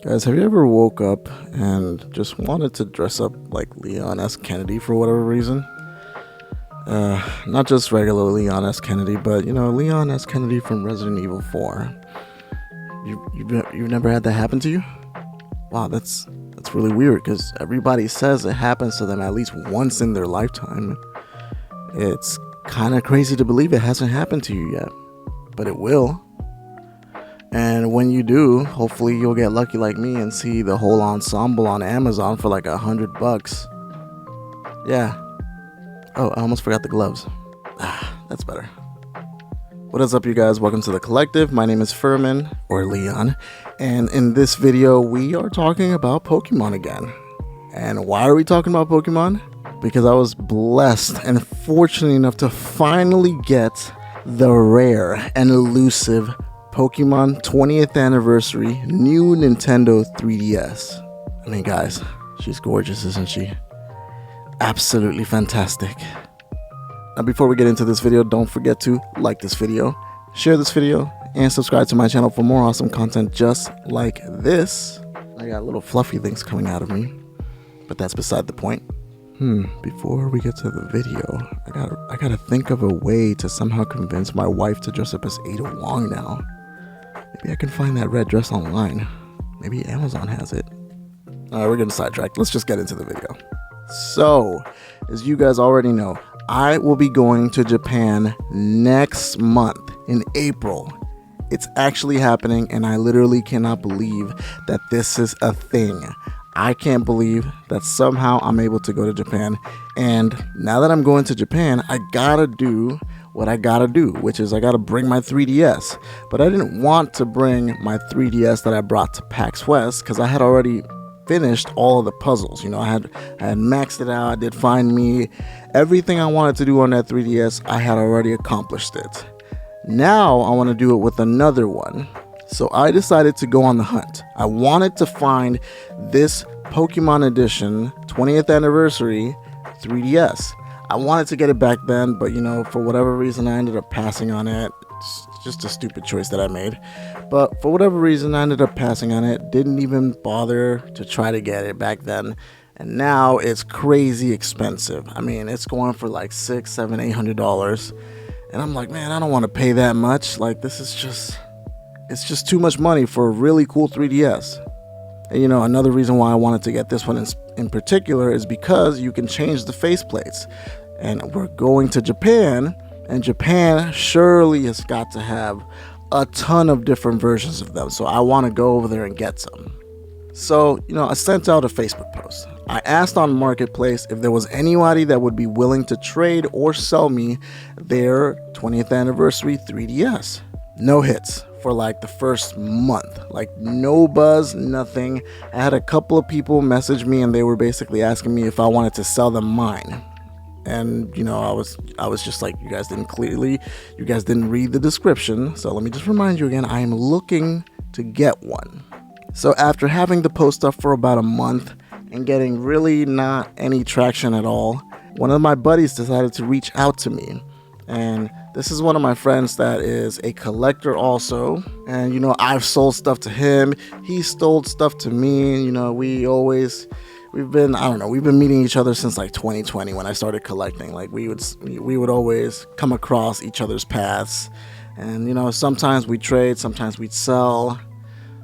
Guys, have you ever woke up and just wanted to dress up like Leon S. Kennedy for whatever reason? Not just regular Leon S. Kennedy, but Leon S. Kennedy from Resident Evil 4. You've never had that happen to you? Wow, that's really weird because everybody says it happens to them at least once in their lifetime. It's kind of crazy to believe it hasn't happened to you yet, but it will. And when you do, hopefully you'll get lucky like me and see the whole ensemble on Amazon for like $100. Yeah. Oh, I almost forgot the gloves. That's better. What is up, you guys? Welcome to The Collective. My name is Furman, or Leon. And in this video, we are talking about Pokemon again. And why are we talking about Pokemon? Because I was blessed and fortunate enough to finally get the rare and elusive Pokemon 20th Anniversary new Nintendo 3DS. I mean, guys, she's gorgeous, isn't she? Absolutely fantastic. Now, before we get into this video, don't forget to like this video, share this video, and subscribe to my channel for more awesome content just like this. I got little fluffy things coming out of me, but that's beside the point. Before we get to the video, I gotta think of a way to somehow convince my wife to dress up as Ada Wong now. Maybe I can find that red dress online. Maybe Amazon has it. Alright, we're getting sidetracked. Let's just get into the video. So, as you guys already know, I will be going to Japan next month in April. It's actually happening, and I literally cannot believe that this is a thing. I can't believe that somehow I'm able to go to Japan. And now that I'm going to Japan, I gotta do what I gotta do, which is I gotta bring my 3DS. But I didn't want to bring my 3DS that I brought to PAX West because I had already finished all of the puzzles. I had maxed it out. I did Find Me. Everything I wanted to do on that 3DS, I had already accomplished it. Now I want to do it with another one. So I decided to go on the hunt. I wanted to find this Pokemon Edition 20th Anniversary 3DS. I wanted to get it back then, but for whatever reason, I ended up passing on it. It's just a stupid choice that I made. But for whatever reason, I ended up passing on it. Didn't even bother to try to get it back then. And now it's crazy expensive. I mean, it's going for like $600, $700, $800. And I'm like, man, I don't want to pay that much. Like, this is just... it's just too much money for a really cool 3DS. And another reason why I wanted to get this one in particular is because you can change the faceplates. And we're going to Japan, and Japan surely has got to have a ton of different versions of them. So I want to go over there and get some. So, I sent out a Facebook post. I asked on Marketplace if there was anybody that would be willing to trade or sell me their 20th Anniversary 3DS. No hits for like the first month, like no buzz, nothing. I had a couple of people message me and they were basically asking me if I wanted to sell them mine. And I was just like, you guys didn't read the description. So let me just remind you again, I am looking to get one. So after having the post up for about a month and getting really not any traction at all, one of my buddies decided to reach out to me. And this is one of my friends that is a collector also. And, I've sold stuff to him. He sold stuff to me. We've been meeting each other since like 2020 when I started collecting. Like we would always come across each other's paths. And, sometimes we trade, sometimes we'd sell.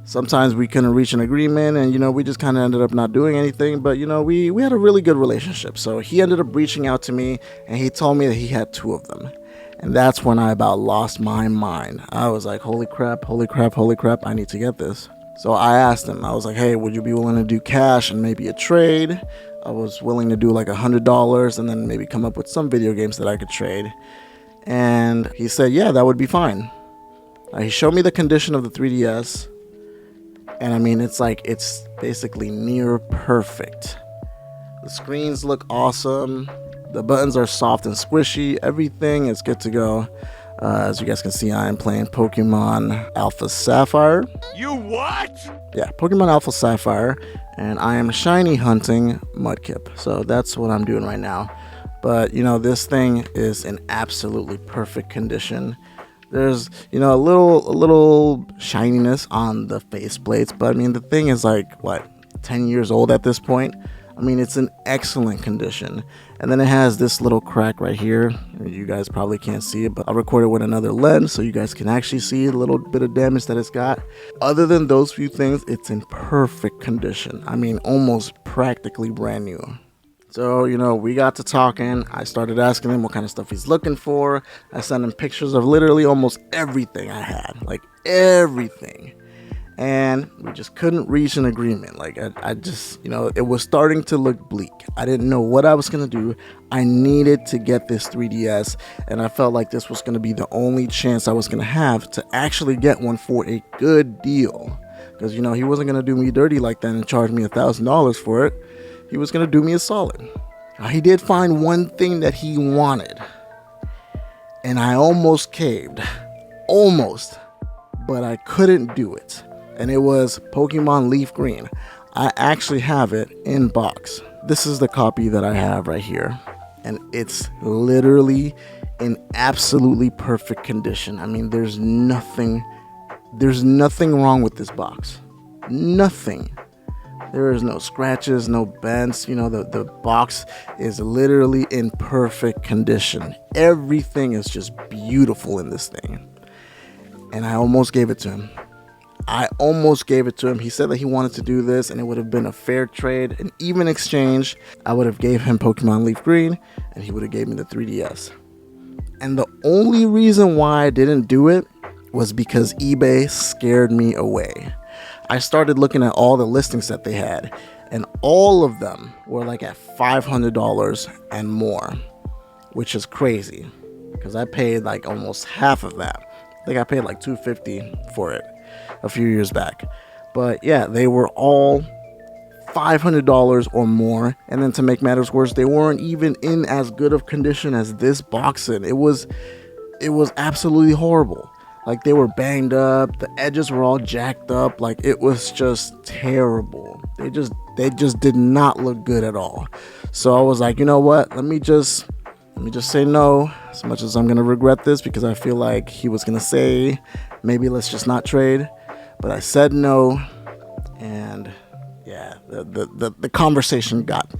Sometimes we couldn't reach an agreement and, we just kind of ended up not doing anything. But, we had a really good relationship. So he ended up reaching out to me and he told me that he had 2 of them. And that's when I about lost my mind. I was like, holy crap, I need to get this. So I asked him, I was like, hey, would you be willing to do cash and maybe a trade? I was willing to do like $100 and then maybe come up with some video games that I could trade. And he said, yeah, that would be fine. He showed me the condition of the 3DS. And I mean, it's basically near perfect. The screens look awesome. The buttons are soft and squishy. Everything is good to go. As you guys can see, I am playing Pokemon Alpha Sapphire. You what? Yeah, Pokemon Alpha Sapphire. And I am shiny hunting Mudkip. So that's what I'm doing right now. But, this thing is in absolutely perfect condition. There's, you know, a little shininess on the faceplates, but I mean, the thing is like, what, 10 years old at this point? I mean, it's in excellent condition. And then it has this little crack right here. You guys probably can't see it, but I'll record it with another lens so you guys can actually see a little bit of damage that it's got. Other than those few things, it's in perfect condition. I mean, almost practically brand new. So, you know, we got to talking. I started asking him what kind of stuff he's looking for. I sent him pictures of literally almost everything I had, like everything. And we just couldn't reach an agreement. Like, I just, you know, it was starting to look bleak. I didn't know what I was going to do. I needed to get this 3DS, and I felt like this was going to be the only chance I was going to have to actually get one for a good deal. Because, you know, he wasn't going to do me dirty like that and charge me $1,000 for it. He was going to do me a solid. Now, he did find one thing that he wanted, and I almost caved. Almost. But I couldn't do it. And it was Pokemon Leaf Green. I actually have it in box. This is the copy that I have right here. And it's literally in absolutely perfect condition. I mean, there's nothing wrong with this box. Nothing. There is no scratches, no bends. You know, the box is literally in perfect condition. Everything is just beautiful in this thing. And I almost gave it to him. He said that he wanted to do this, and it would have been a fair trade, an even exchange. I would have gave him Pokemon Leaf Green, and he would have gave me the 3DS. And the only reason why I didn't do it was because eBay scared me away. I started looking at all the listings that they had, and all of them were like at $500 and more, which is crazy because I paid like almost half of that. I think I paid like $250 for it a few years back. But yeah, they were all $500 or more. And then to make matters worse, they weren't even in as good of condition as this box in. It was absolutely horrible. Like, they were banged up, the edges were all jacked up. Like, it was just terrible. They just did not look good at all. So I was like, you know what, let me just say no, as much as I'm gonna regret this, because I feel like he was gonna say maybe let's just not trade. But I said no, and yeah, the conversation got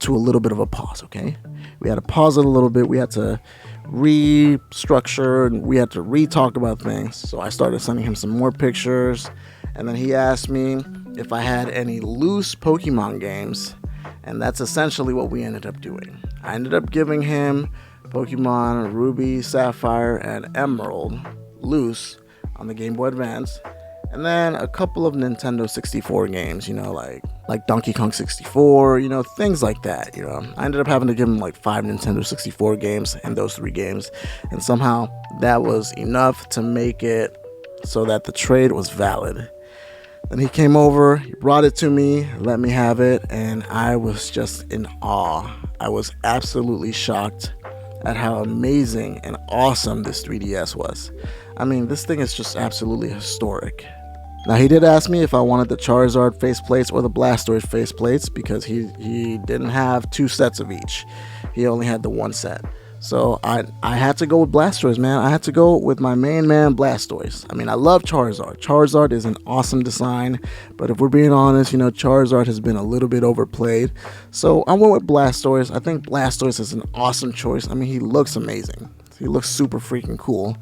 to a little bit of a pause. Okay, we had to pause it a little bit. We had to restructure, and we had to re-talk about things. So I started sending him some more pictures, and then he asked me if I had any loose Pokemon games, and that's essentially what we ended up doing. I ended up giving him Pokemon Ruby, Sapphire, and Emerald loose on the Game Boy Advance, and then a couple of Nintendo 64 games, you know, like Donkey Kong 64, you know, things like that, you know. I ended up having to give him like 5 Nintendo 64 games and those 3 games, and somehow that was enough to make it so that the trade was valid. Then he came over, he brought it to me, let me have it, and I was just in awe. I was absolutely shocked at how amazing and awesome this 3DS was. I mean, this thing is just absolutely historic. Now, he did ask me if I wanted the Charizard faceplates or the Blastoise faceplates, because he didn't have 2 sets of each. He only had the 1 set. So I had to go with Blastoise, man. I had to go with my main man, Blastoise. I mean, I love Charizard. Charizard is an awesome design, but if we're being honest, you know, Charizard has been a little bit overplayed. So I went with Blastoise. I think Blastoise is an awesome choice. I mean, he looks amazing. He looks super freaking cool.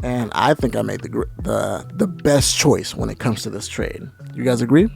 And I think I made the best choice when it comes to this trade. You guys agree?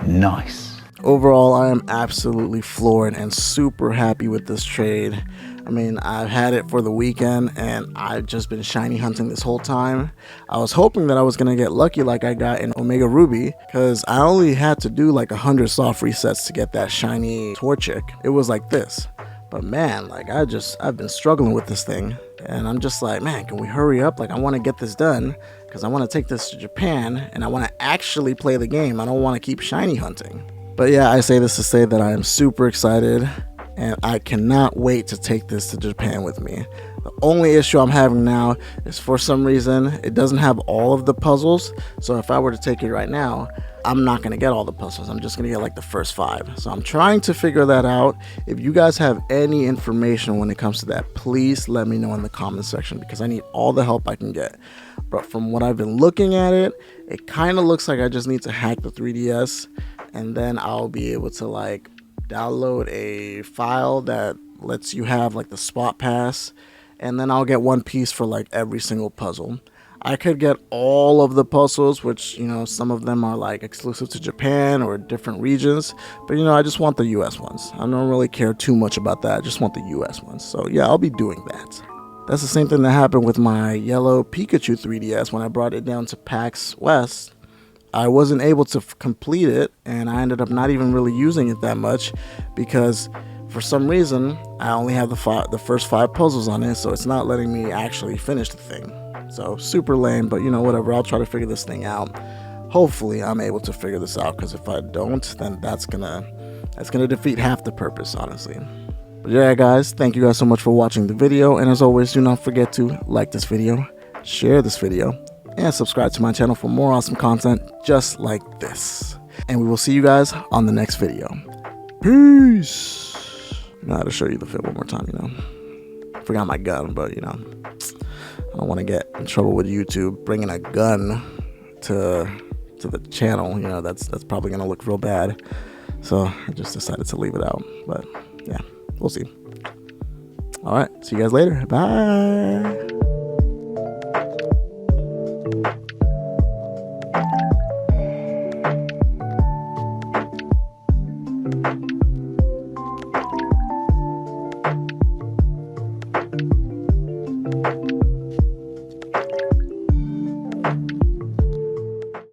Nice. Overall, I am absolutely floored and super happy with this trade. I mean, I've had it for the weekend, and I've just been shiny hunting this whole time. I was hoping that I was going to get lucky like I got in Omega Ruby, because I only had to do like 100 soft resets to get that shiny Torchic. It was like this. But man, like, I've been struggling with this thing, and I'm just like, man, can we hurry up? Like, I want to get this done, because I want to take this to Japan, and I want to actually play the game. I don't want to keep shiny hunting. But yeah, I say this to say that I am super excited, and I cannot wait to take this to Japan with me. The only issue I'm having now is for some reason it doesn't have all of the puzzles. So if I were to take it right now, I'm not going to get all the puzzles. I'm just going to get like the first 5. So I'm trying to figure that out. If you guys have any information when it comes to that, please let me know in the comment section, because I need all the help I can get. But from what I've been looking at it, it kind of looks like I just need to hack the 3DS, and then I'll be able to like download a file that lets you have like the spot pass, and then I'll get one piece for like every single puzzle. I could get all of the puzzles, which, you know, some of them are like exclusive to Japan or different regions, but you know, I just want the US ones. I don't really care too much about that. I just want the US ones. So yeah, I'll be doing that. That's the same thing that happened with my yellow Pikachu 3DS when I brought it down to PAX West. I wasn't able to complete it, and I ended up not even really using it that much because for some reason I only have the first 5 puzzles on it, so it's not letting me actually finish the thing. So super lame, but you know, whatever. I'll try to figure this thing out. Hopefully I'm able to figure this out, because if I don't, then that's gonna defeat half the purpose, honestly. But yeah, guys, thank you guys so much for watching the video, and as always, do not forget to like this video, share this video, and subscribe to my channel for more awesome content just like this. And we will see you guys on the next video. Peace. Now I had to show you the fit one more time, you know. Forgot my gun, but you know, I don't want to get in trouble with YouTube bringing a gun to the channel. You know, that's probably gonna look real bad. So I just decided to leave it out. But yeah, we'll see. All right, see you guys later. Bye.